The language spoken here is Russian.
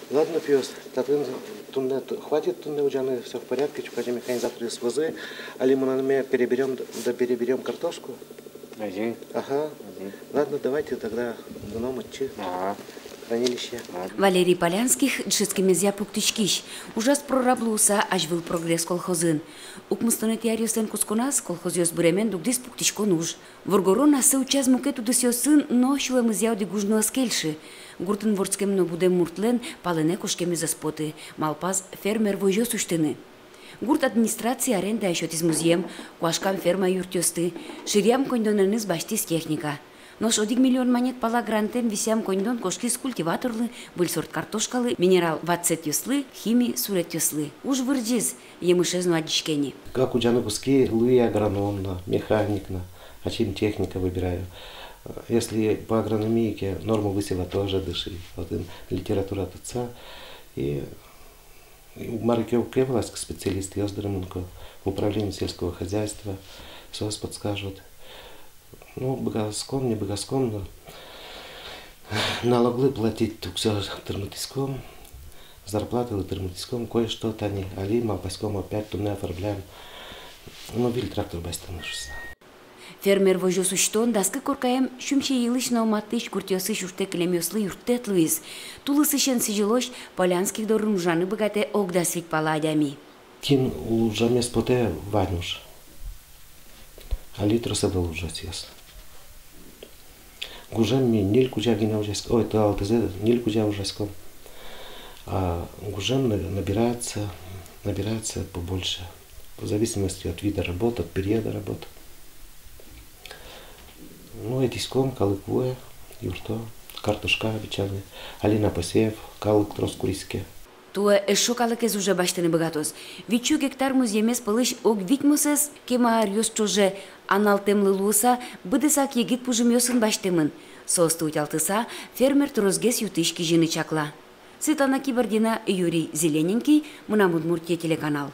Ладно, пес, хватит тунны уже, все в порядке, чукаде механизаторы свозы, али мы на меня переберем картошку. Ага. Ладно, давайте тогда гном отчи. Хранилище. Валерий Полянских джискимезя пуктичкиш. Ужас прораблуса, аж был прогресс колхозын. Укмустанет ярюсен кускунас, колхозиос буремен дугдис пуктичко нуж. Воргорона се учас мукету досиосын, но шуемызяу дигужну аскельши. Гуртын ворцкем но будем муртлен, палене кошкеми заспоты. Малпаз фермер войжо суштыны. Гурт администрация аренда еще из музеем, куашкам ферма юртёсты. Ширям кондонерныз баштис техника. Нож 1 миллион монет пала грантен висям кондон кошкис культиваторлы, был сорт картошкалы, минерал ватцет юслы, хими сурет юслы. Уж вырджиз, емышезну адичкени. Как у джану куски, луи агрономна, механикна, а чем техника выбираю. Если по агрономике норму высела тоже дыши. Вот литература от отца. И Марке укрепилась специалист Йоздермунко в управлении сельского хозяйства. Все вас подскажут. Ну, богоском, не богоском, но налоги платить тут все термотиском, зарплаты термотиском, кое-что-то они, али, малпаском опять тунне оформляем. Ну, виль трактор бастанышся. Фермер вожу суштон, даскы коркаем, шумче елыш на уматыш куртёсы шуште клемёслы юртет луиз. Тулысы шен сижилош, Полянских дорын ужаны богате огдасвик паладями. Тин ужаме споте ванюш. А литро садал ужас ясно. Гужам ми ниль куча гина ужаском. Ой, то алтызе ниль куча ужаском. А гужам набирается побольше. В зависимости от вида работы, от периода работы. Ну, этиском, калыквоя, юрто, картошка обичайная, алина посев, калык троскуриске. Туа эшокалык из уже баштыны богатос. Вичу гектар муземес пылыш ог витмусес, кема арьос чоже аналтемлы луса, быдысак егит пужымёсын баштымын. Состу утялтыса, фермер турозгес ютышки жины чакла. Светлана Кибардина, Юрий Зелененький, Мунамудмуртия телеканал.